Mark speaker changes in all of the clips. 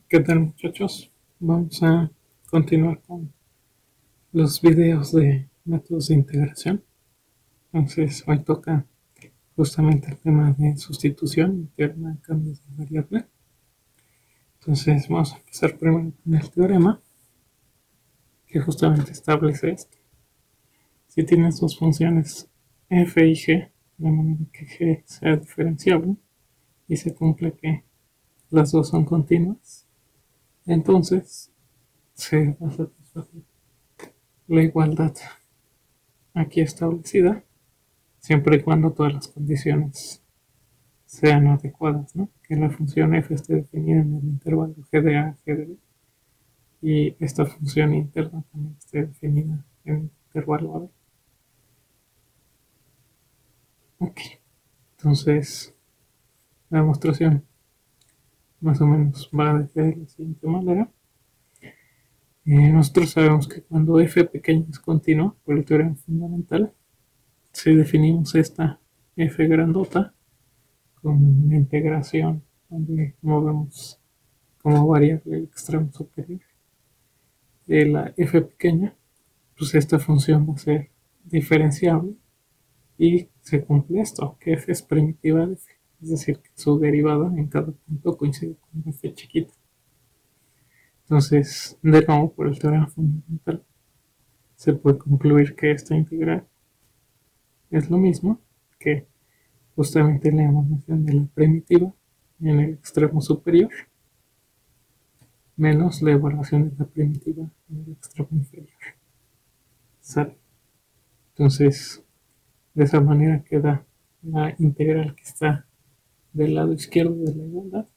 Speaker 1: ¿Qué tal, muchachos? Vamos a continuar con los videos de métodos de integración. Entonces, hoy toca justamente el tema de sustitución y teorema de cambios de variable. Entonces, vamos a empezar primero con el teorema que justamente establece esto. Si tienes dos funciones f y g, de manera que g sea diferenciable y se cumple que las dos son continuas, entonces se va a satisfacer la igualdad aquí establecida, siempre y cuando todas las condiciones sean adecuadas, ¿no? Que la función f esté definida en el intervalo g de a, g de b, y esta función interna también esté definida en el intervalo a b. Ok, entonces la demostración más o menos va de la siguiente manera. Nosotros sabemos que cuando f pequeña es continua, por el teorema fundamental, si definimos esta f grandota con una integración donde movemos como variable el extremo superior de la f pequeña, pues esta función va a ser diferenciable y se cumple esto, que f es primitiva de f, es decir, que su derivada en cada punto coincide con f chiquita. Entonces, de nuevo, por el teorema fundamental, se puede concluir que esta integral es lo mismo que justamente la evaluación de la primitiva en el extremo superior menos la evaluación de la primitiva en el extremo inferior. ¿Sale? Entonces, de esa manera queda la integral que está del lado izquierdo de la igualdad.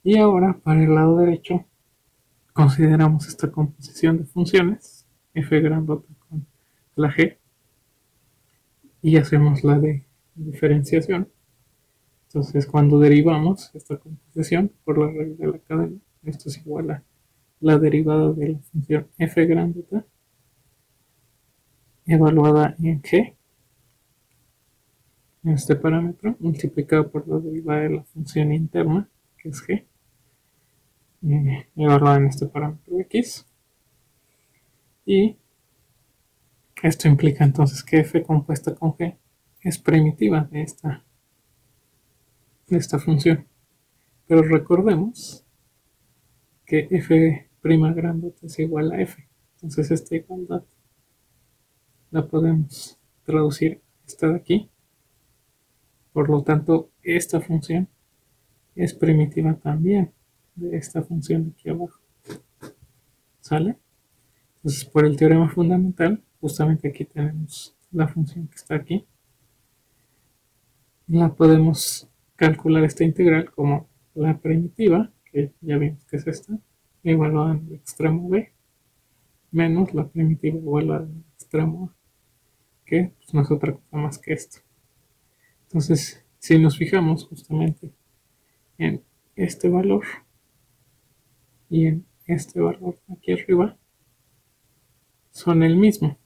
Speaker 1: Y ahora, para el lado derecho, consideramos esta composición de funciones, f grandota con la g, y hacemos la de diferenciación. Entonces, cuando derivamos esta composición por la regla de la cadena, esto es igual a la derivada de la función f grandota evaluada en g, en este parámetro, multiplicado por la derivada de la función interna, que es g, evaluada en este parámetro x. Y esto implica entonces que f compuesta con g es primitiva de esta función. Pero recordemos que f' grandota es igual a f. Entonces esta igualdad la podemos traducir esta de aquí. Por lo tanto, esta función es primitiva también de esta función de aquí abajo. ¿Sale? Entonces, por el teorema fundamental, justamente aquí tenemos la función que está aquí. La podemos calcular esta integral como la primitiva, que ya vimos que es esta, evaluada en el extremo b, menos la primitiva evaluada en el extremo a, que pues, no es otra cosa más que esto. Entonces, si nos fijamos justamente en este valor y en este valor aquí arriba, son el mismo.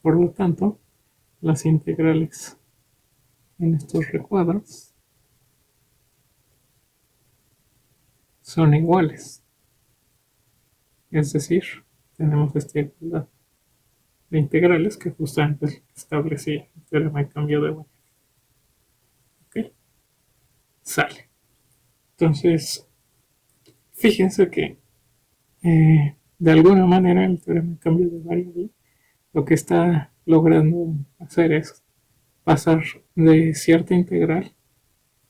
Speaker 1: Por lo tanto, las integrales en estos recuadros son iguales. Es decir, tenemos esta igualdad de integrales que justamente establecía el teorema de cambio de variable. ¿Ok? Sale. Entonces, fíjense que de alguna manera el teorema de cambio de variable lo que está logrando hacer es pasar de cierta integral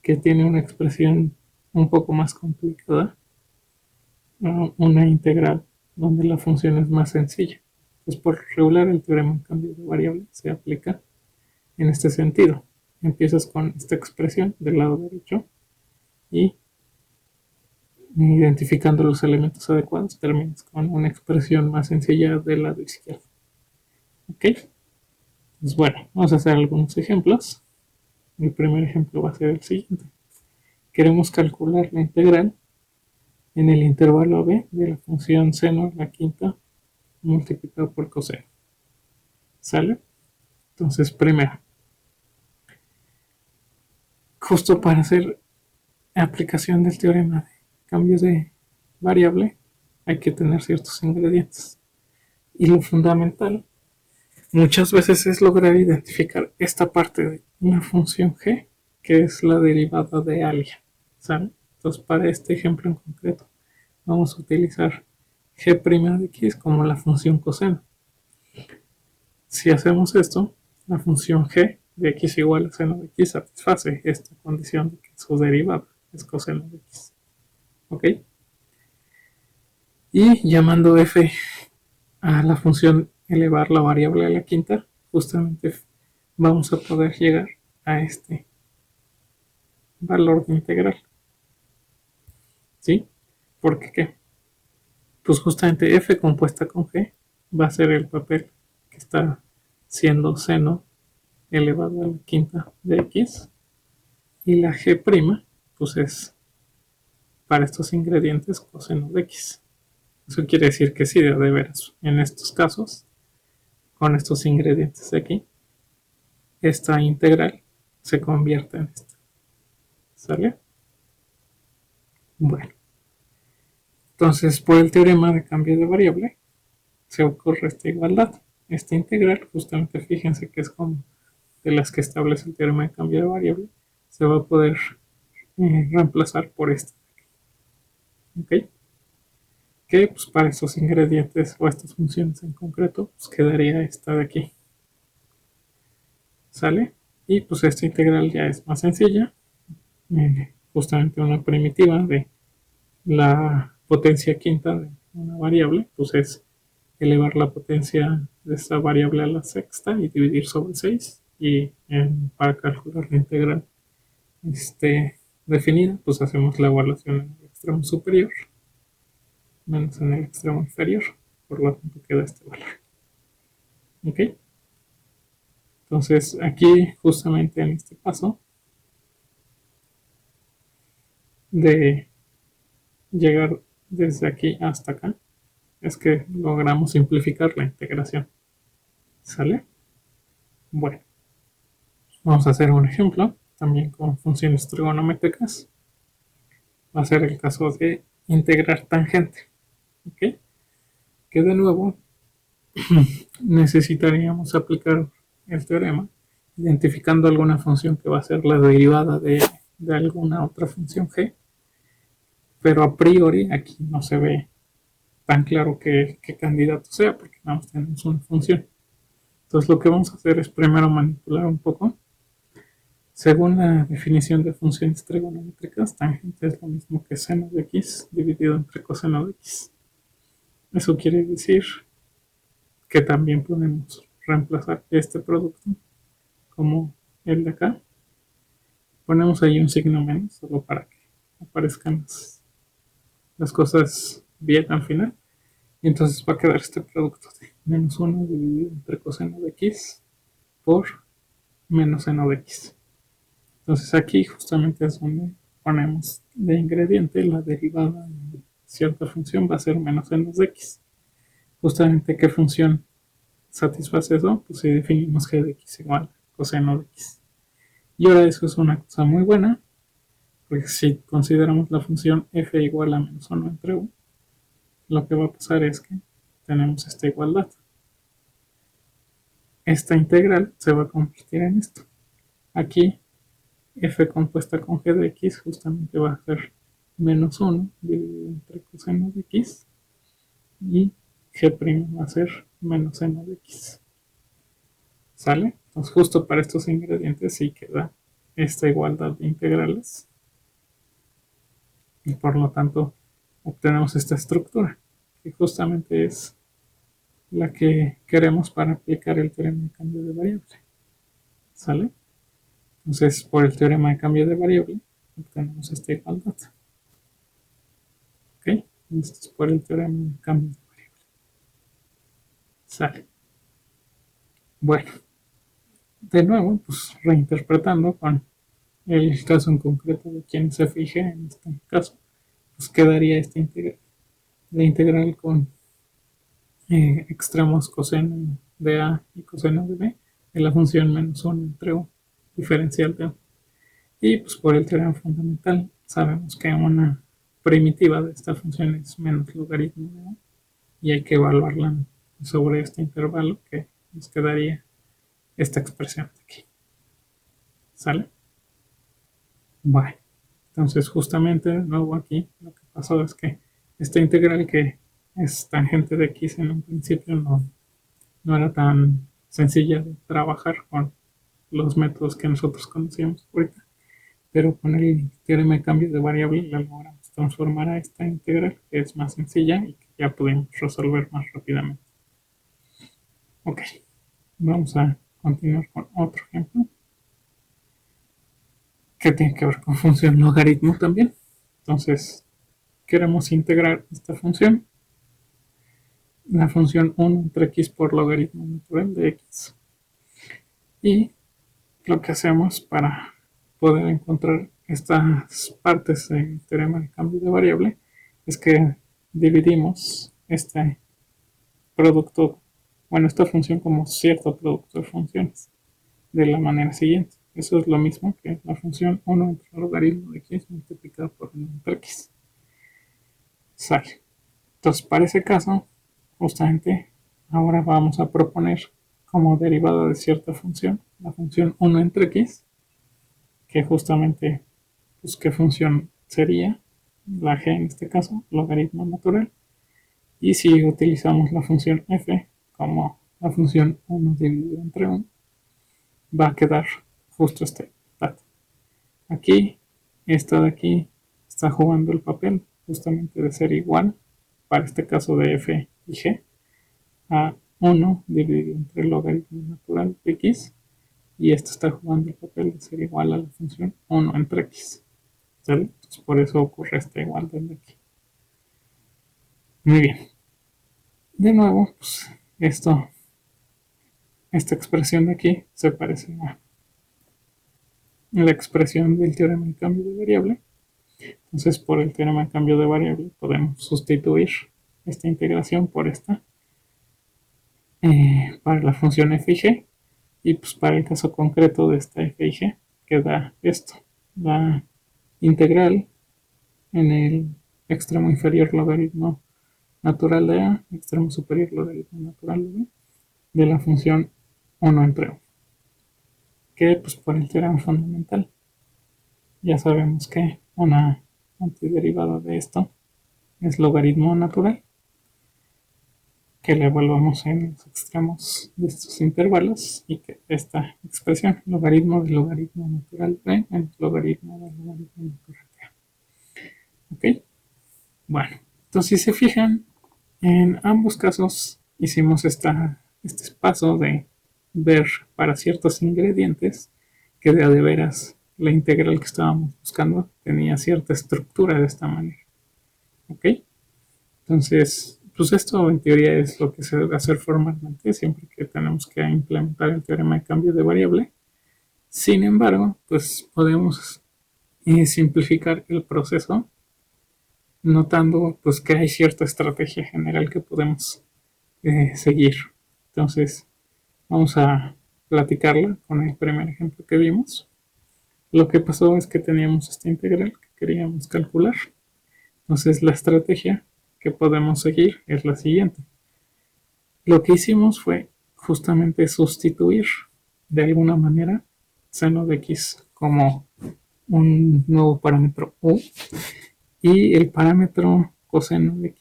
Speaker 1: que tiene una expresión un poco más complicada a una integral donde la función es más sencilla. Pues por regular el teorema de cambio de variable se aplica en este sentido. Empiezas con esta expresión del lado derecho y identificando los elementos adecuados terminas con una expresión más sencilla del lado izquierdo. ¿Ok? Pues bueno, vamos a hacer algunos ejemplos. El primer ejemplo va a ser el siguiente. Queremos calcular la integral en el intervalo b de la función seno a la quinta multiplicado por coseno. ¿Sale? Entonces, primero, justo para hacer aplicación del teorema cambio de variable hay que tener ciertos ingredientes. Y lo fundamental muchas veces es lograr identificar ''esta parte de una función g que es la derivada de alguien'', ¿sabe? Entonces, para este ejemplo en concreto, vamos a utilizar g' de x como la función coseno. Si hacemos esto, la función g de x igual a seno de x satisface esta condición de que su derivada es coseno de x. ¿Ok? Y llamando f a la función elevar la variable a la quinta, justamente vamos a poder llegar a este valor de integral. ¿Sí? ¿Por qué? Pues justamente f compuesta con g va a ser el papel que está siendo seno elevado a la quinta de x, y la g' pues es para estos ingredientes coseno de x. Eso quiere decir que sí, de veras, en estos casos, con estos ingredientes de aquí, esta integral se convierte en esta. ¿Sale? Bueno, entonces por el teorema de cambio de variable se ocurre esta igualdad. Esta integral, justamente fíjense que es como de las que establece el teorema de cambio de variable, se va a poder reemplazar por esta. ¿Ok? Que pues para estos ingredientes o estas funciones en concreto, pues quedaría esta de aquí. ¿Sale? Y pues esta integral ya es más sencilla, justamente una primitiva de la potencia quinta de una variable, pues es elevar la potencia de esta variable a la sexta y dividir sobre 6. Y para calcular la integral definida, pues hacemos la evaluación en el extremo superior menos en el extremo inferior, por lo tanto queda este valor. ¿Ok? Entonces aquí justamente en este paso de llegar desde aquí hasta acá es que logramos simplificar la integración. ¿Sale? Bueno, vamos a hacer un ejemplo también con funciones trigonométricas. Va a ser el caso de integrar tangente. ¿Ok? Que de nuevo necesitaríamos aplicar el teorema identificando alguna función que va a ser la derivada de alguna otra función g, pero a priori aquí no se ve tan claro qué candidato sea porque nada más tenemos una función. Entonces lo que vamos a hacer es primero manipular un poco. Según la definición de funciones trigonométricas, tangente es lo mismo que seno de x dividido entre coseno de x. Eso quiere decir que también podemos reemplazar este producto como el de acá. Ponemos ahí un signo menos solo para que aparezcan las cosas bien al final. Y entonces va a quedar este producto de menos 1 dividido entre coseno de x por menos seno de x. Entonces aquí justamente es donde ponemos de ingrediente la derivada de cierta función va a ser menos seno de x. Justamente qué función satisface eso, pues si definimos g de x igual a coseno de x. Y ahora eso es una cosa muy buena, porque si consideramos la función f igual a menos 1 entre u, lo que va a pasar es que tenemos esta igualdad. Esta integral se va a convertir en esto. Aquí f compuesta con g de x justamente va a ser menos 1 dividido entre coseno de x y g' va a ser menos seno de x. ¿Sale? Entonces justo para estos ingredientes sí queda esta igualdad de integrales y por lo tanto obtenemos esta estructura que justamente es la que queremos para aplicar el teorema de cambio de variable. ¿Sale? Entonces por el teorema de cambio de variable obtenemos esta igualdad. ¿Ok? Esto es por el teorema de cambio de variable. ¿Sale? Bueno, de nuevo, pues reinterpretando con el caso en concreto de quien se fije en este caso, pues quedaría esta integral. La integral con extremos coseno de a y coseno de b de la función menos 1 entre u diferencial de u. Y pues por el teorema fundamental sabemos que una primitiva de esta función es menos logaritmo de A y hay que evaluarla sobre este intervalo que nos quedaría esta expresión de aquí. ¿Sale? Bueno, entonces justamente de nuevo aquí lo que pasó es que esta integral que es tangente de x en un principio no era tan sencilla de trabajar con los métodos que nosotros conocíamos ahorita, pero con el teorema de cambio de variable la logramos transformar a esta integral que es más sencilla y que ya podemos resolver más rápidamente. Ok, vamos a continuar con otro ejemplo que tiene que ver con función logaritmo también. Entonces, queremos integrar esta función, la función 1 entre x por logaritmo natural de x. Y lo que hacemos para poder encontrar estas partes del teorema de cambio de variable es que dividimos este producto, bueno, esta función como cierto producto de funciones de la manera siguiente. Eso es lo mismo que la función 1 entre el logaritmo de x multiplicado por 1 entre x. Sale. Entonces, para ese caso, justamente ahora vamos a proponer como derivada de cierta función, la función 1 entre x, que justamente, pues, ¿qué función sería? La g en este caso, logaritmo natural. Y si utilizamos la función f como la función 1 dividido entre 1, va a quedar justo este dato. Aquí, esta de aquí está jugando el papel justamente de ser igual, para este caso de f y g, a 1 dividido entre el logaritmo natural de x, y esto está jugando el papel de ser igual a la función 1 entre x. ¿Sale? Entonces, por eso ocurre esta igualdad de aquí. Muy bien. De nuevo, pues esta expresión de aquí se parece a la expresión del teorema de cambio de variable. Entonces, por el teorema de cambio de variable podemos sustituir esta integración por esta para la función f y g. Y pues para el caso concreto de esta f y g queda esto. La integral en el extremo inferior logaritmo natural de a, extremo superior logaritmo natural de b, de la función 1 entre 1. Que pues por el teorema fundamental ya sabemos que una antiderivada de esto es logaritmo natural, que le evaluamos en los extremos de estos intervalos y que esta expresión, logaritmo del logaritmo natural de menos logaritmo del logaritmo natural de a. ¿Ok? Bueno, entonces si se fijan, en ambos casos hicimos este paso de ver para ciertos ingredientes que de veras la integral que estábamos buscando tenía cierta estructura de esta manera. ¿Ok? Entonces, pues esto en teoría es lo que se debe hacer formalmente siempre que tenemos que implementar el teorema de cambio de variable. Sin embargo, pues podemos simplificar el proceso notando pues que hay cierta estrategia general que podemos seguir. Entonces, vamos a platicarla con el primer ejemplo que vimos. Lo que pasó es que teníamos esta integral que queríamos calcular. Entonces, la estrategia que podemos seguir es la siguiente. Lo que hicimos fue justamente sustituir de alguna manera seno de x como un nuevo parámetro u, y el parámetro coseno de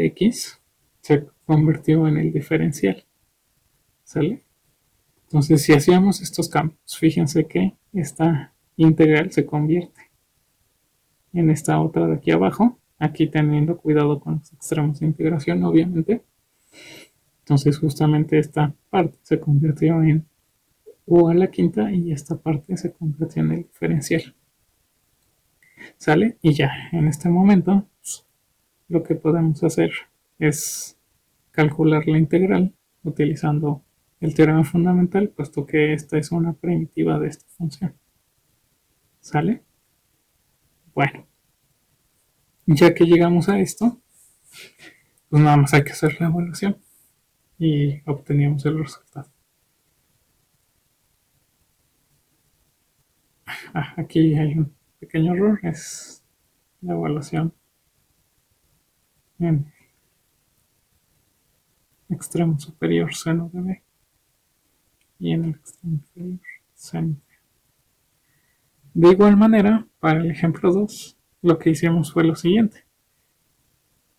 Speaker 1: x se convirtió en el diferencial. ¿Sale? Entonces, si hacíamos estos cambios, fíjense que esta integral se convierte en esta otra de aquí abajo, aquí teniendo cuidado con los extremos de integración, obviamente. Entonces, justamente esta parte se convirtió en u a la quinta y esta parte se convirtió en el diferencial. ¿Sale? Y ya, en este momento, pues, lo que podemos hacer es calcular la integral utilizando el teorema fundamental, puesto que esta es una primitiva de esta función. ¿Sale? Bueno, ya que llegamos a esto, pues nada más hay que hacer la evaluación y obteníamos el resultado. Aquí hay un pequeño error, es la evaluación en el extremo superior seno de b y en el extremo inferior seno de b. De igual manera, para el ejemplo 2, lo que hicimos fue lo siguiente.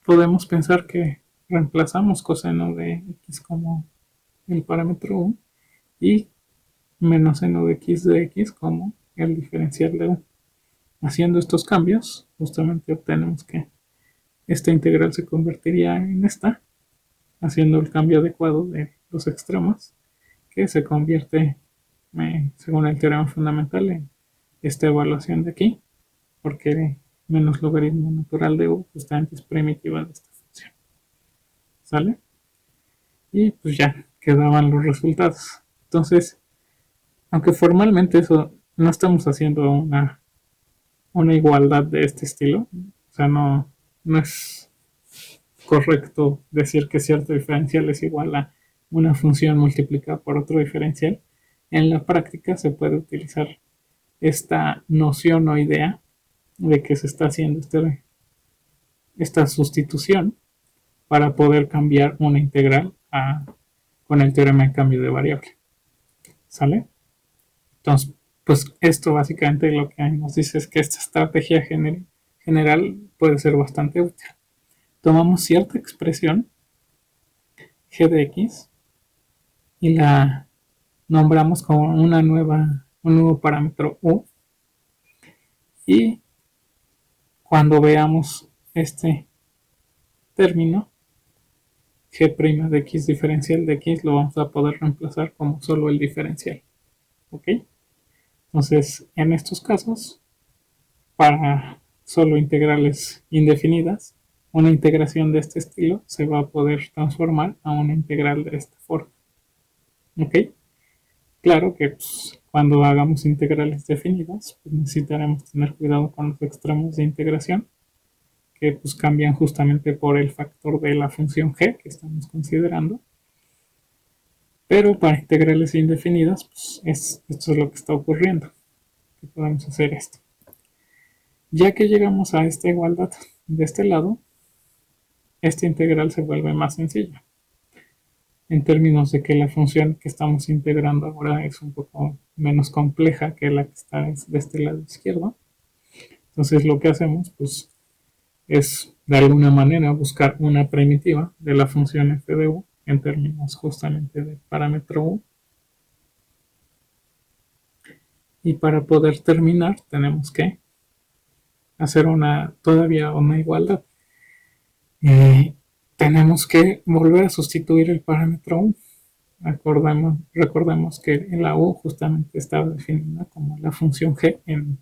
Speaker 1: Podemos pensar que reemplazamos coseno de x como el parámetro u y menos seno de x como el diferencial de u. Haciendo estos cambios, justamente obtenemos que esta integral se convertiría en esta, haciendo el cambio adecuado de los extremos, que se convierte, según el teorema fundamental, en esta evaluación de aquí, porque menos logaritmo natural de u justamente es primitiva de esta función. ¿Sale? Y pues ya quedaban los resultados. Entonces, aunque formalmente eso no estamos haciendo una igualdad de este estilo, o sea, no es correcto decir que cierto diferencial es igual a una función multiplicada por otro diferencial. En la práctica se puede utilizar esta noción o idea de que se está haciendo esta sustitución para poder cambiar una integral con el teorema de cambio de variable. ¿Sale? Entonces, pues esto básicamente lo que nos dice es que esta estrategia general puede ser bastante útil. Tomamos cierta expresión g de x y la nombramos como un nuevo parámetro u, y cuando veamos este término g' de x diferencial de x lo vamos a poder reemplazar como solo el diferencial. ¿Ok? Entonces, en estos casos, para solo integrales indefinidas, una integración de este estilo se va a poder transformar a una integral de esta forma. ¿Ok? Claro que pues, cuando hagamos integrales definidas, pues necesitaremos tener cuidado con los extremos de integración, que pues cambian justamente por el factor de la función g que estamos considerando. Pero para integrales indefinidas, pues esto es lo que está ocurriendo, que podemos hacer esto. Ya que llegamos a esta igualdad de este lado, esta integral se vuelve más sencilla, en términos de que la función que estamos integrando ahora es un poco menos compleja que la que está de este lado izquierdo. Entonces lo que hacemos pues es de alguna manera buscar una primitiva de la función f de u en términos justamente de parámetro u. Y para poder terminar tenemos que hacer todavía una igualdad. Tenemos que volver a sustituir el parámetro u. Recordemos que la u justamente estaba definida como la función g en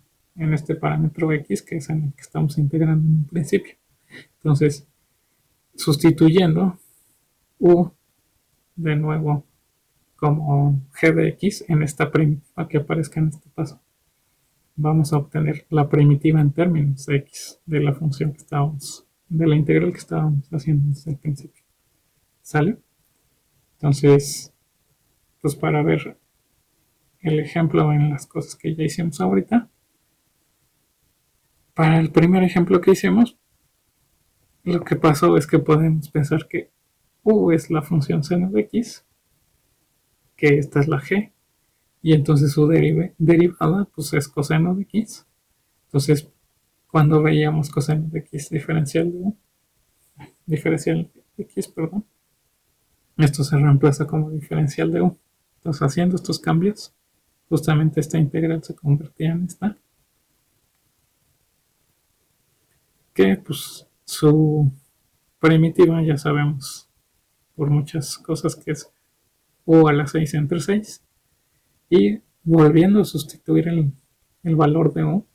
Speaker 1: este parámetro x, que es en el que estamos integrando en un principio. Entonces, sustituyendo u de nuevo como g de x en esta primitiva que aparezca en este paso, vamos a obtener la primitiva en términos de x de la función de la integral que estábamos haciendo desde el principio. ¿Sale? Entonces, pues para ver el ejemplo en las cosas que ya hicimos ahorita, para el primer ejemplo que hicimos, lo que pasó es que podemos pensar que u es la función seno de x, que esta es la g, y entonces su derivada pues es coseno de x. Entonces, cuando veíamos coseno de x diferencial de x, perdón, esto se reemplaza como diferencial de u. Entonces, haciendo estos cambios, justamente esta integral se convertía en esta, que pues su primitiva ya sabemos por muchas cosas que es u a la 6 entre 6, y volviendo a sustituir el valor de u,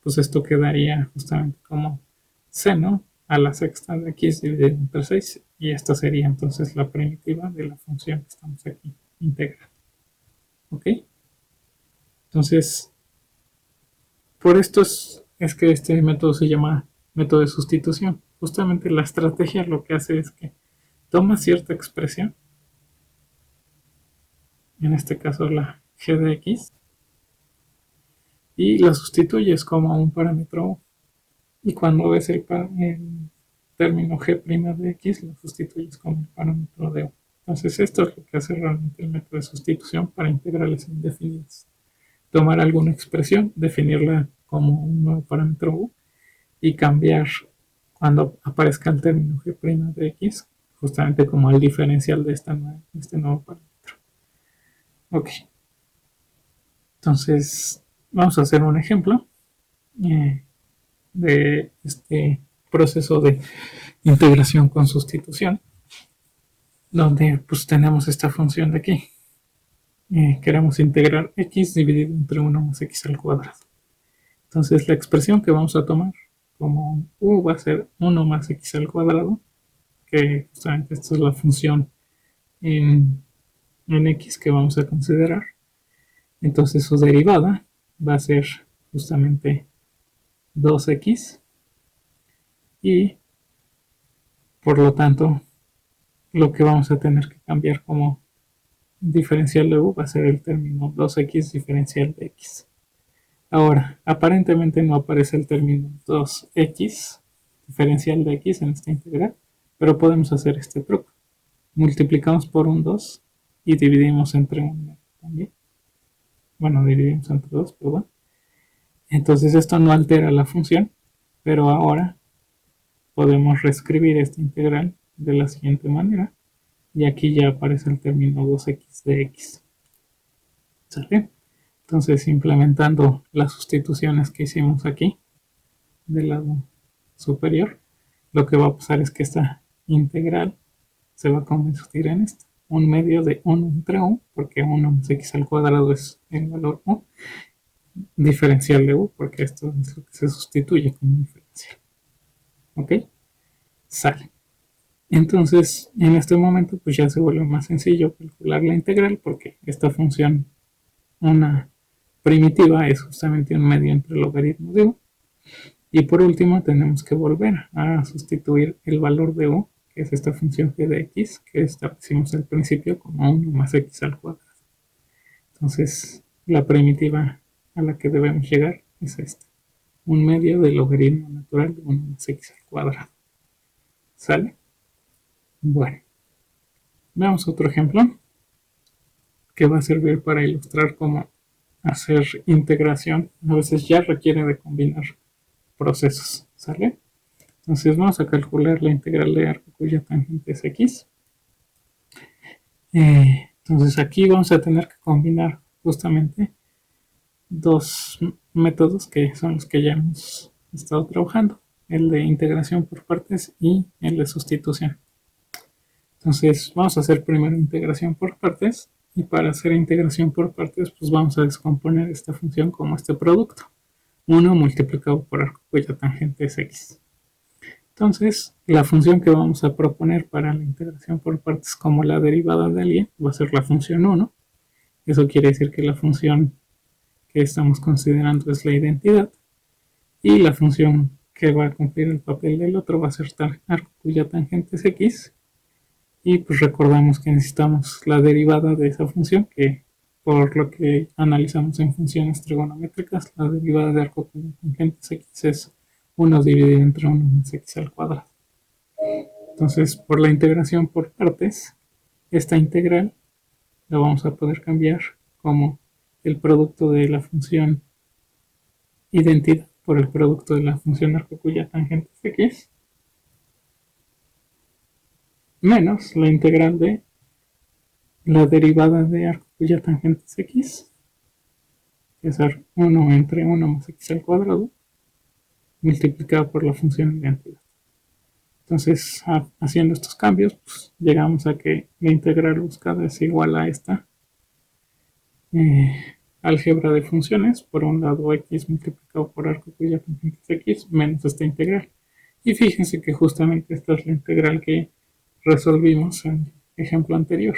Speaker 1: pues esto quedaría justamente como seno a la sexta de x dividido entre 6, y esta sería entonces la primitiva de la función que estamos aquí integrando. ¿Ok? Entonces, por esto es que este método se llama método de sustitución. Justamente la estrategia lo que hace es que toma cierta expresión, en este caso la g de x, y la sustituyes como un parámetro. Y cuando ves el término g' de x lo sustituyes con el parámetro de u. Entonces esto es lo que hace realmente el método de sustitución para integrales indefinidas. Tomar alguna expresión, definirla como un nuevo parámetro u y cambiar cuando aparezca el término g' de x, justamente como el diferencial de este nuevo parámetro. Ok, entonces vamos a hacer un ejemplo de este proceso de integración con sustitución, donde pues tenemos esta función de aquí. Queremos integrar x dividido entre 1 más x al cuadrado. Entonces la expresión que vamos a tomar como u va a ser 1 más x al cuadrado, que justamente esta es la función en x que vamos a considerar. Entonces su derivada va a ser justamente 2x y por lo tanto lo que vamos a tener que cambiar como diferencial de u va a ser el término 2x diferencial de x. Ahora, aparentemente no aparece el término 2x diferencial de x en esta integral, pero podemos hacer este truco. Multiplicamos por un 2 y dividimos entre 1 también. Bueno, dividimos entre 2, perdón. Entonces esto no altera la función, pero ahora podemos reescribir esta integral de la siguiente manera. Y aquí ya aparece el término 2x de x. ¿Sale? Entonces, implementando las sustituciones que hicimos aquí, del lado superior, lo que va a pasar es que esta integral se va a convertir en esta. Un medio de 1 entre u, porque 1 más x al cuadrado es el valor u, diferencial de u, porque esto es lo que se sustituye como diferencial. ¿Ok? Sale. Entonces, en este momento, pues ya se vuelve más sencillo calcular la integral, porque esta función, una primitiva, es justamente un medio entre el logaritmo de u. Y por último, tenemos que volver a sustituir el valor de u, que es esta función g de x, que establecimos al principio como 1 más x al cuadrado. Entonces, la primitiva a la que debemos llegar es esta. Un medio del logaritmo natural de 1 más x al cuadrado. ¿Sale? Bueno, veamos otro ejemplo que va a servir para ilustrar cómo hacer integración. A veces ya requiere de combinar procesos. ¿Sale? Entonces vamos a calcular la integral de arco cuya tangente es x. Entonces aquí vamos a tener que combinar justamente dos métodos que son los que ya hemos estado trabajando, el de integración por partes y el de sustitución. Entonces vamos a hacer primero integración por partes, y para hacer integración por partes pues vamos a descomponer esta función como este producto, 1 multiplicado por arco cuya tangente es x. Entonces, la función que vamos a proponer para la integración por partes como la derivada de alguien va a ser la función 1. Eso quiere decir que la función que estamos considerando es la identidad. Y la función que va a cumplir el papel del otro va a ser arco cuya tangente es x. Y pues recordamos que necesitamos la derivada de esa función, que por lo que analizamos en funciones trigonométricas, la derivada de arco cuya tangente es x es 1 dividido entre 1 más x al cuadrado. Entonces, por la integración por partes, esta integral la vamos a poder cambiar como el producto de la función identidad por el producto de la función arco cuya tangente es x, menos la integral de la derivada de arco cuya tangente es x, que es 1 entre 1 más x al cuadrado, multiplicado por la función identidad. Entonces, haciendo estos cambios, pues, llegamos a que la integral buscada es igual a esta álgebra de funciones. Por un lado, x multiplicado por arco cuya tangente es x, menos esta integral. Y fíjense que justamente esta es la integral que resolvimos en el ejemplo anterior.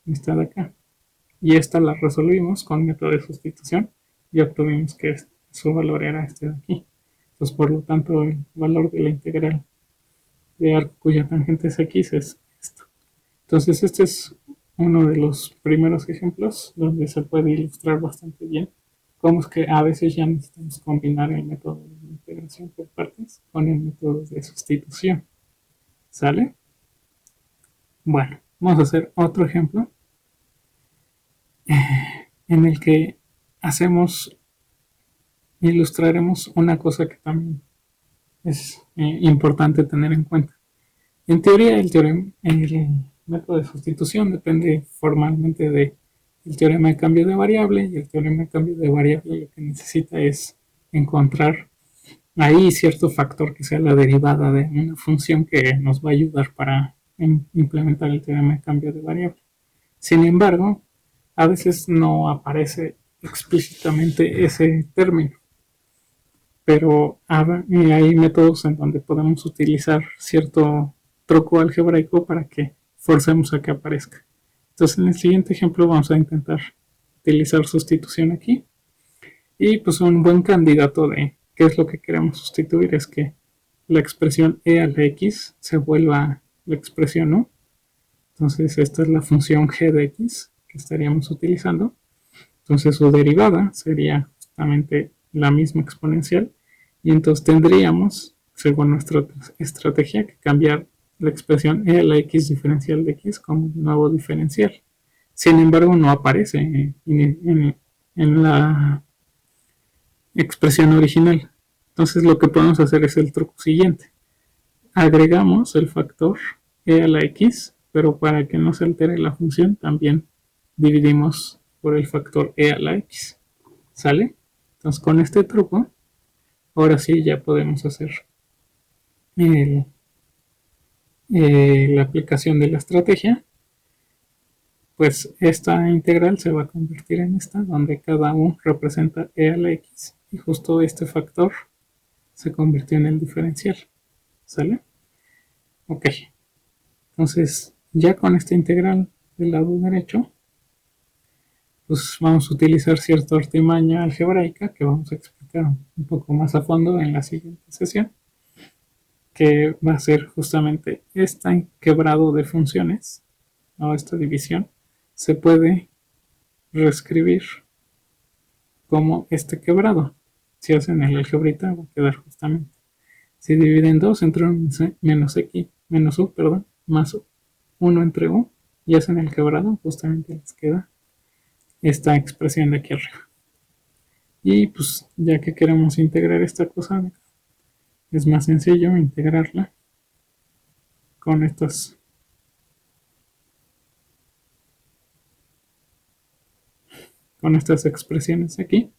Speaker 1: Esta de acá. Y esta la resolvimos con método de sustitución y obtuvimos que su valor era este de aquí. Entonces, por lo tanto, el valor de la integral de arco cuya tangente es x es esto. Entonces este es uno de los primeros ejemplos donde se puede ilustrar bastante bien cómo es que a veces ya necesitamos combinar el método de integración por partes con el método de sustitución. ¿Sale? Bueno, vamos a hacer otro ejemplo en el que hacemos, ilustraremos una cosa que también es importante tener en cuenta. En teoría, el método de sustitución depende formalmente del teorema de cambio de variable, y el teorema de cambio de variable lo que necesita es encontrar ahí cierto factor que sea la derivada de una función que nos va a ayudar para implementar el teorema de cambio de variable. Sin embargo, a veces no aparece explícitamente ese término, pero hay métodos en donde podemos utilizar cierto truco algebraico para que forcemos a que aparezca. Entonces, en el siguiente ejemplo vamos a intentar utilizar sustitución aquí, y pues un buen candidato de qué es lo que queremos sustituir es que la expresión e a la x se vuelva la expresión u. Entonces esta es la función g de x que estaríamos utilizando. Entonces su derivada sería justamente la misma exponencial, y entonces tendríamos, según nuestra estrategia, que cambiar la expresión e a la x diferencial de x como un nuevo diferencial. Sin embargo, no aparece en la expresión original. Entonces lo que podemos hacer es el truco siguiente. Agregamos el factor e a la x, pero para que no se altere la función también dividimos por el factor e a la x. ¿Sale? Entonces con este truco, ahora sí ya podemos hacer la aplicación de la estrategia. Pues esta integral se va a convertir en esta, donde cada u representa e a la x, y justo este factor se convirtió en el diferencial. ¿Sale? Ok. Entonces, ya con esta integral del lado derecho, pues vamos a utilizar cierta artimaña algebraica que vamos a explicar un poco más a fondo en la siguiente sesión, que va a ser justamente este quebrado de funciones, o esta división, se puede reescribir como este quebrado. Si hacen el algebrita va a quedar justamente. Si dividen 2 entre menos x, menos u, perdón, más 1 entre u, y hacen el quebrado, justamente les queda esta expresión de aquí arriba. Y pues ya que queremos integrar esta cosa, es más sencillo integrarla con estas expresiones aquí.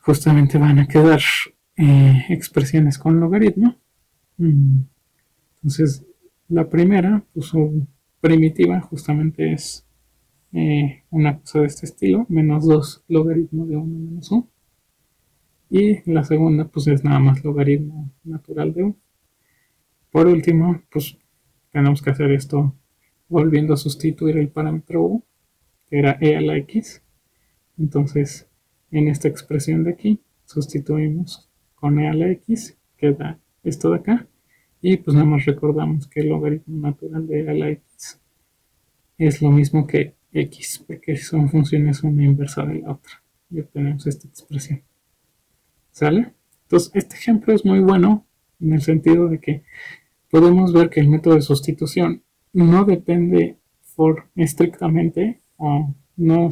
Speaker 1: Justamente van a quedar expresiones con logaritmo. Entonces la primera, pues su primitiva justamente es una cosa de este estilo, menos 2 logaritmo de 1 menos u. Y la segunda pues es nada más logaritmo natural de u. Por último, pues tenemos que hacer esto volviendo a sustituir el parámetro u, que era e a la x. Entonces en esta expresión de aquí sustituimos con e a la x, queda esto de acá, y pues nada más recordamos que el logaritmo natural de e a la x es lo mismo que x, porque son funciones una inversa de la otra, y obtenemos esta expresión. ¿Sale? Entonces este ejemplo es muy bueno en el sentido de que podemos ver que el método de sustitución no depende estrictamente, o no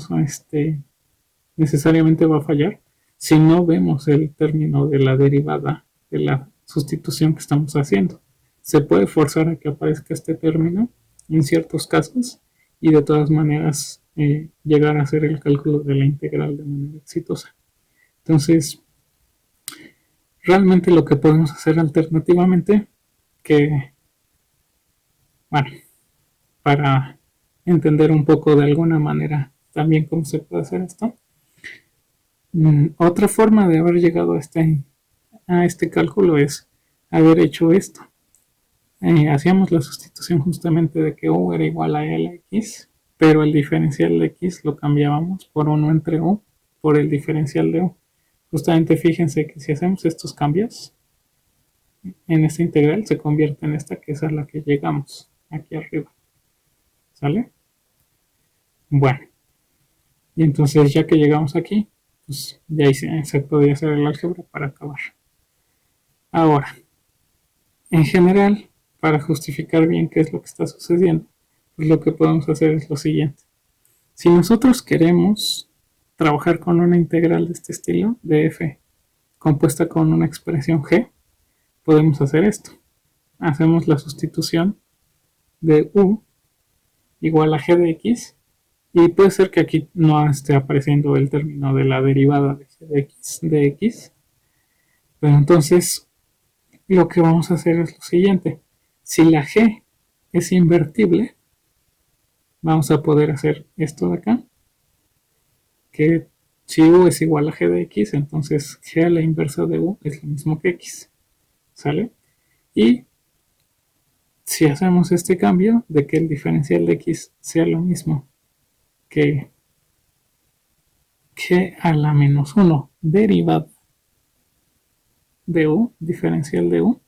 Speaker 1: necesariamente va a fallar si no vemos el término de la derivada de la sustitución que estamos haciendo. Se puede forzar a que aparezca este término en ciertos casos, y de todas maneras llegar a hacer el cálculo de la integral de manera exitosa. Entonces, realmente lo que podemos hacer alternativamente, que, bueno, para entender un poco de alguna manera también cómo se puede hacer esto, otra forma de haber llegado a este cálculo es haber hecho esto. Hacíamos la sustitución justamente de que u era igual a e a la x, pero el diferencial de x lo cambiábamos por 1 entre u por el diferencial de u. Justamente fíjense que si hacemos estos cambios en esta integral, se convierte en esta, que es a la que llegamos aquí arriba. ¿Sale? Bueno, y entonces ya que llegamos aquí, pues ya se podría hacer el álgebra para acabar. Ahora, en general, para justificar bien qué es lo que está sucediendo, pues lo que podemos hacer es lo siguiente. Si nosotros queremos trabajar con una integral de este estilo, de f compuesta con una expresión g, podemos hacer esto. Hacemos la sustitución de u igual a g de x, y puede ser que aquí no esté apareciendo el término de la derivada de g de x, pero entonces lo que vamos a hacer es lo siguiente. Si la g es invertible, vamos a poder hacer esto de acá, que si u es igual a g de x, entonces g a la inversa de u es lo mismo que x, ¿sale? Y si hacemos este cambio de que el diferencial de x sea lo mismo que g a la menos 1 derivada de u, diferencial de u,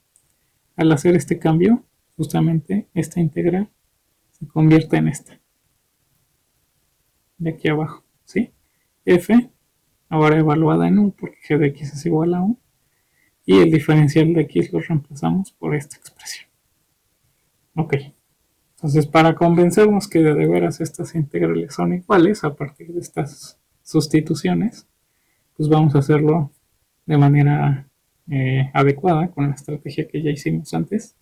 Speaker 1: al hacer este cambio, justamente esta integral se convierte en esta, de aquí abajo, ¿sí? F, ahora evaluada en u, porque g de x es igual a u, y el diferencial de x lo reemplazamos por esta expresión. Ok, entonces para convencernos que de veras estas integrales son iguales a partir de estas sustituciones, pues vamos a hacerlo de manera adecuada con la estrategia que ya hicimos antes,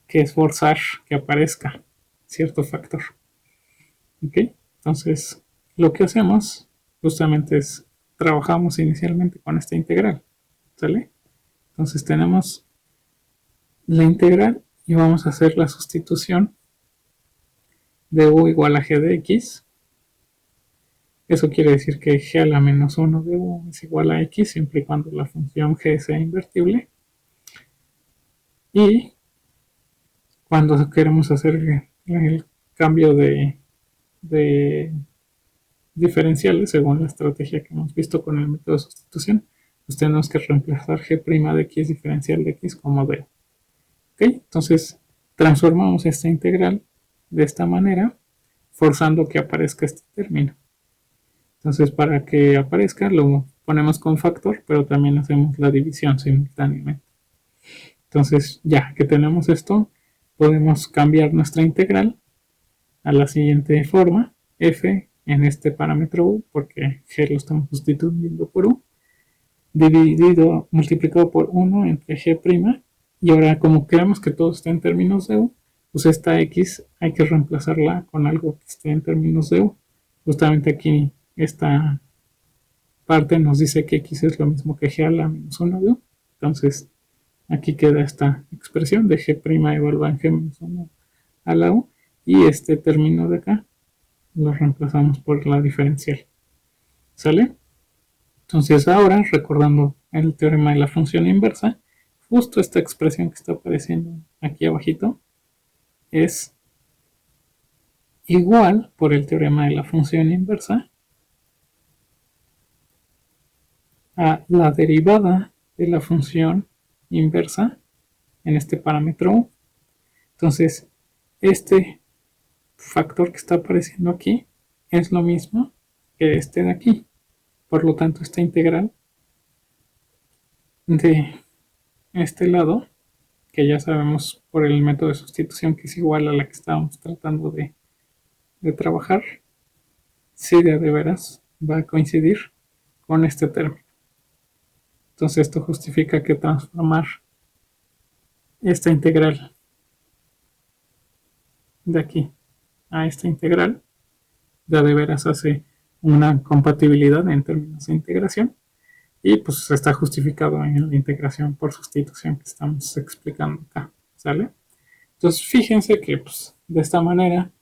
Speaker 1: que es forzar que aparezca cierto factor. ¿Ok? Entonces, lo que hacemos justamente es trabajamos inicialmente con esta integral. ¿Sale? Entonces tenemos la integral y vamos a hacer la sustitución de u igual a g de x. Eso quiere decir que g a la menos 1 de u es igual a x siempre y cuando la función g sea invertible. Y cuando queremos hacer el cambio de diferenciales, según la estrategia que hemos visto con el método de sustitución, pues tenemos que reemplazar g' de x diferencial de x como d. ¿Ok? Entonces, transformamos esta integral de esta manera, forzando que aparezca este término. Entonces, para que aparezca, lo ponemos con factor, pero también hacemos la división simultáneamente. Entonces, ya que tenemos esto, podemos cambiar nuestra integral a la siguiente forma: f en este parámetro u, porque g lo estamos sustituyendo por u, dividido, multiplicado por 1 entre g', y ahora como queremos que todo esté en términos de u, pues esta x hay que reemplazarla con algo que esté en términos de u. Justamente aquí esta parte nos dice que x es lo mismo que g a la menos 1 de u, entonces aquí queda esta expresión de g' evaluada en g menos 1 a la u, y este término de acá lo reemplazamos por la diferencial. ¿Sale? Entonces ahora, recordando el teorema de la función inversa, justo esta expresión que está apareciendo aquí abajito es igual, por el teorema de la función inversa, a la derivada de la función inversa en este parámetro u. Entonces, este factor que está apareciendo aquí es lo mismo que este de aquí. Por lo tanto, esta integral de este lado, que ya sabemos por el método de sustitución que es igual a la que estábamos tratando de trabajar, si de veras va a coincidir con este término. Entonces esto justifica que transformar esta integral de aquí a esta integral de veras hace una compatibilidad en términos de integración, y pues está justificado en la integración por sustitución que estamos explicando acá, ¿sale? Entonces fíjense que pues, de esta manera,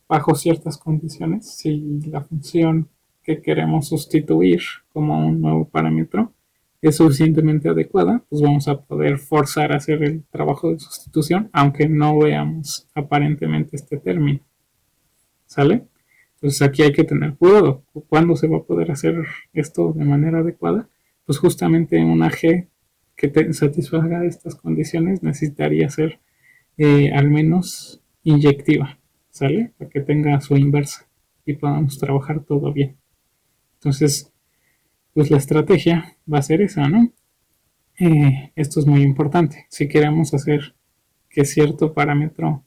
Speaker 1: bajo ciertas condiciones, si la función que queremos sustituir como un nuevo parámetro es suficientemente adecuada, pues vamos a poder forzar a hacer el trabajo de sustitución, aunque no veamos aparentemente este término, ¿sale? Entonces aquí hay que tener cuidado. ¿Cuándo se va a poder hacer esto de manera adecuada? Pues justamente una g que satisfaga estas condiciones necesitaría ser al menos inyectiva, ¿sale? Para que tenga su inversa y podamos trabajar todo bien. Entonces, pues la estrategia va a ser esa, ¿no? Esto es muy importante. Si queremos hacer que cierto parámetro,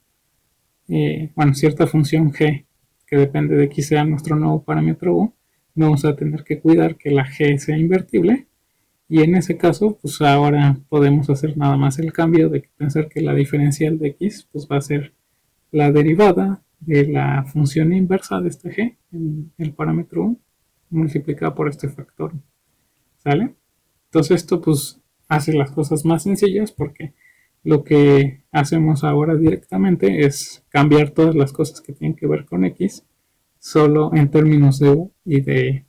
Speaker 1: bueno, cierta función g que depende de x sea nuestro nuevo parámetro u, vamos a tener que cuidar que la g sea invertible. Y en ese caso, pues ahora podemos hacer nada más el cambio de pensar que la diferencial de x pues va a ser la derivada de la función inversa de este g, en el parámetro u, multiplicada por este factor. ¿Sale? Entonces esto pues hace las cosas más sencillas porque lo que hacemos ahora directamente es cambiar todas las cosas que tienen que ver con x solo en términos de u y de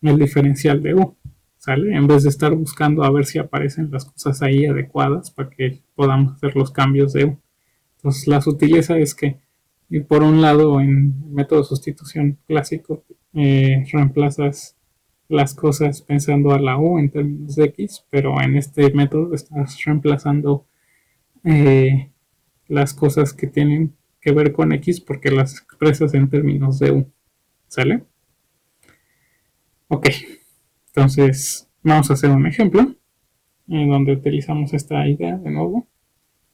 Speaker 1: el diferencial de u. ¿Sale? En vez de estar buscando a ver si aparecen las cosas ahí adecuadas para que podamos hacer los cambios de u. Entonces la sutileza es que por un lado en el método de sustitución clásico reemplazas las cosas pensando a la u en términos de x, pero en este método estás reemplazando eh, las cosas que tienen que ver con x porque las expresas en términos de u. ¿Sale? Ok, entonces vamos a hacer un ejemplo en donde utilizamos esta idea de nuevo.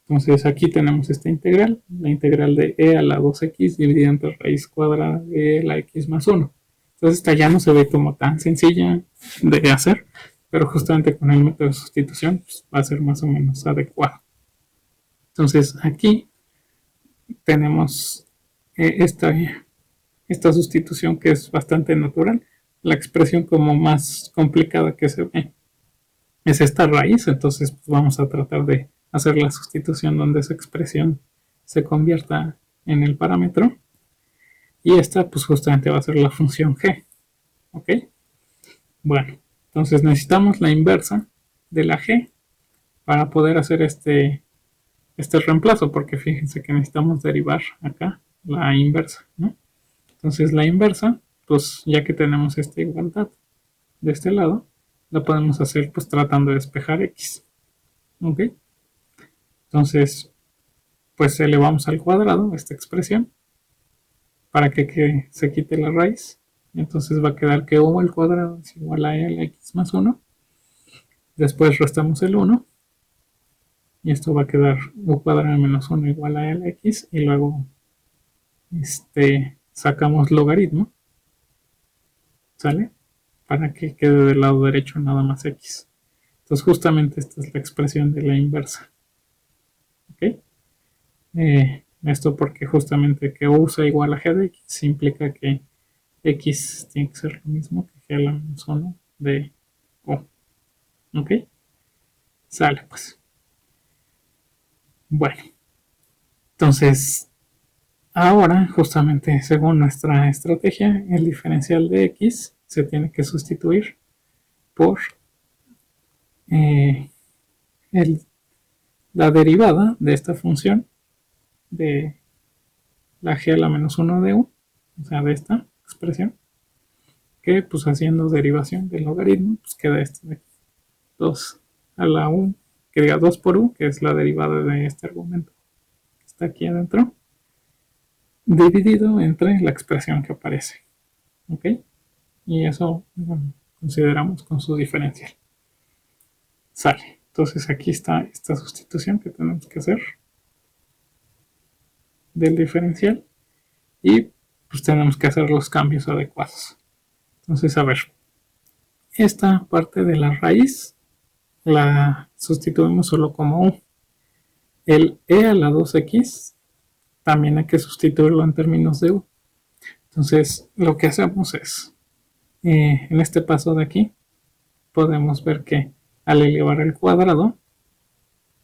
Speaker 1: Entonces aquí tenemos esta integral, la integral de e a la 2x dividida entre raíz cuadrada de la x más 1. Entonces esta ya no se ve como tan sencilla de hacer, pero justamente con el método de sustitución pues, va a ser más o menos adecuado. Entonces aquí tenemos esta sustitución que es bastante natural. La expresión como más complicada que se ve es esta raíz, entonces pues, vamos a tratar de hacer la sustitución donde esa expresión se convierta en el parámetro y esta pues justamente va a ser la función g. ¿Ok? Bueno, entonces necesitamos la inversa de la g para poder hacer este reemplazo, porque fíjense que necesitamos derivar acá la inversa, ¿no? Entonces la inversa, pues ya que tenemos esta igualdad de este lado, la podemos hacer pues tratando de despejar x. ¿Ok? Entonces, pues elevamos al cuadrado esta expresión para que se quite la raíz. Entonces va a quedar que u al cuadrado es igual a l x más 1. Después restamos el 1 y esto va a quedar u cuadrado menos 1 igual a lx y luego sacamos logaritmo, ¿sale? Para que quede del lado derecho nada más x. Entonces justamente esta es la expresión de la inversa. ¿Ok? Esto porque justamente que u sea igual a g de x implica que x tiene que ser lo mismo que g a la menos 1 de u. ¿Ok? Sale pues. Bueno, entonces ahora justamente según nuestra estrategia el diferencial de x se tiene que sustituir por eh, el, la derivada de esta función de la g a la menos 1 de u, o sea de esta expresión, que pues haciendo derivación del logaritmo pues queda esto de 2 a la u, que diga 2 por u, que es la derivada de este argumento que está aquí adentro, dividido entre la expresión que aparece. ¿Ok? Y eso bueno, consideramos con su diferencial. Sale. Entonces aquí está esta sustitución que tenemos que hacer del diferencial y pues tenemos que hacer los cambios adecuados. Entonces, a ver, esta parte de la raíz la sustituimos solo como u. El e a la 2x también hay que sustituirlo en términos de u. Entonces, lo que hacemos es, en este paso de aquí, podemos ver que al elevar el cuadrado,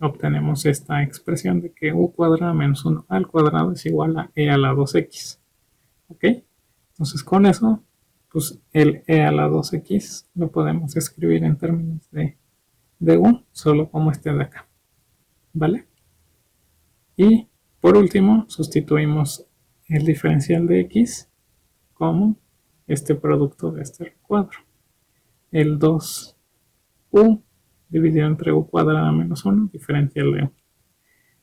Speaker 1: obtenemos esta expresión de que u cuadrado menos 1 al cuadrado es igual a e a la 2x. ¿Ok? Entonces, con eso, pues el e a la 2x lo podemos escribir en términos de u, solo como este de acá. ¿Vale? Y por último, sustituimos el diferencial de x como este producto de este recuadro. El 2u dividido entre u cuadrada menos 1, diferencial de u.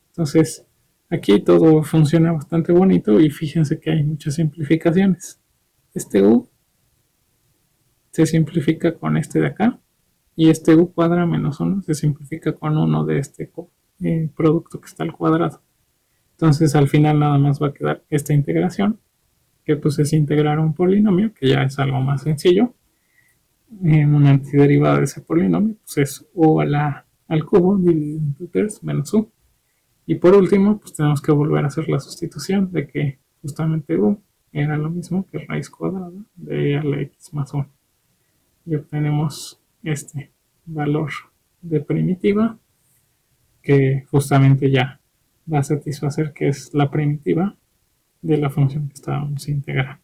Speaker 1: Entonces, aquí todo funciona bastante bonito y fíjense que hay muchas simplificaciones. Este u se simplifica con este de acá y este u cuadrado menos 1 se simplifica con 1 de este producto que está al cuadrado. Entonces al final nada más va a quedar esta integración, que pues es integrar un polinomio, que ya es algo más sencillo. Una antiderivada de ese polinomio pues es u al cubo dividido entre 3 menos u. Y por último, pues tenemos que volver a hacer la sustitución de que justamente u era lo mismo que raíz cuadrada de a la x más 1. Y obtenemos este valor de primitiva que justamente ya va a satisfacer que es la primitiva de la función que estábamos integrando.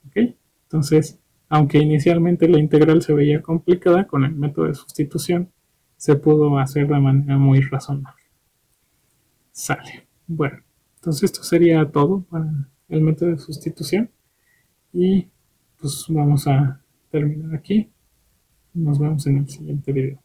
Speaker 1: ¿Ok? Entonces, aunque inicialmente la integral se veía complicada, con el método de sustitución se pudo hacer de manera muy razonable. Sale. Bueno, entonces esto sería todo para el método de sustitución y pues vamos a terminar aquí. Nos vemos en el siguiente video.